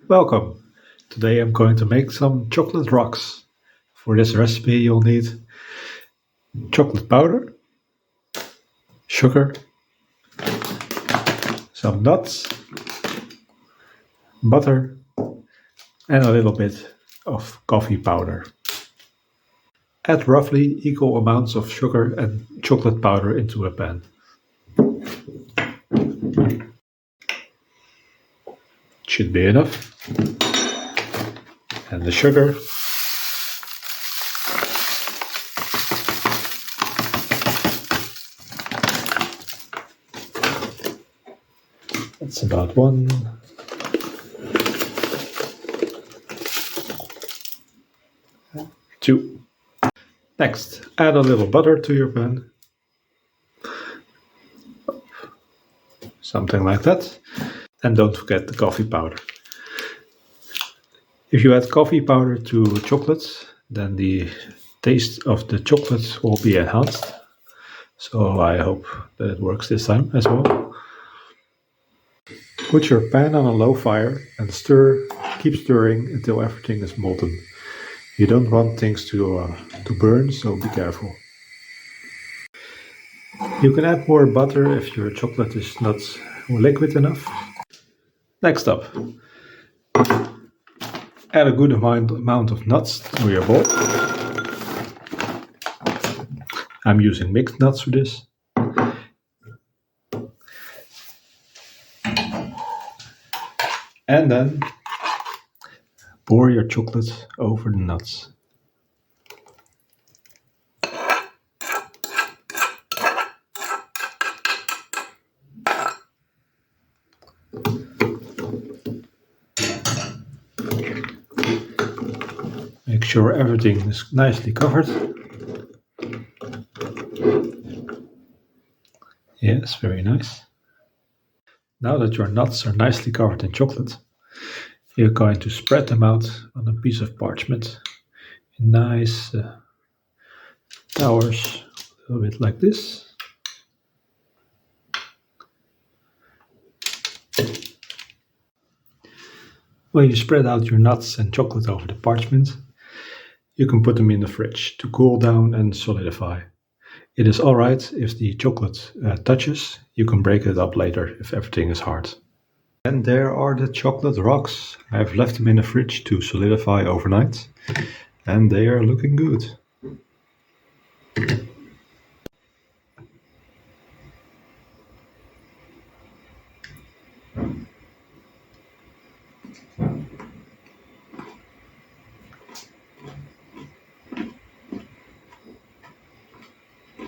Welcome! Today I'm going to make some chocolate rocks. For this recipe you'll need chocolate powder, sugar, some nuts, butter and a little bit of coffee powder. Add roughly equal amounts of sugar and chocolate powder into a pan. Should be enough. And the sugar. That's about one. Two. Next, add a little butter to your pan. Something like that. And don't forget the coffee powder. If you add coffee powder to chocolate, then the taste of the chocolate will be enhanced. So I hope that it works this time as well. Put your pan on a low fire and keep stirring until everything is molten. You don't want things to burn, so be careful. You can add more butter if your chocolate is not liquid enough. Next up, add a good amount of nuts to your bowl. I'm using mixed nuts for this. And then pour your chocolate over the nuts. Make sure everything is nicely covered. Yes, very nice. Now that your nuts are nicely covered in chocolate, you're going to spread them out on a piece of parchment in nice towers, a little bit like this. When you spread out your nuts and chocolate over the parchment, you can put them in the fridge to cool down and solidify. It is alright if the chocolate touches, you can break it up later if everything is hard. And there are the chocolate rocks. I've left them in the fridge to solidify overnight and they are looking good.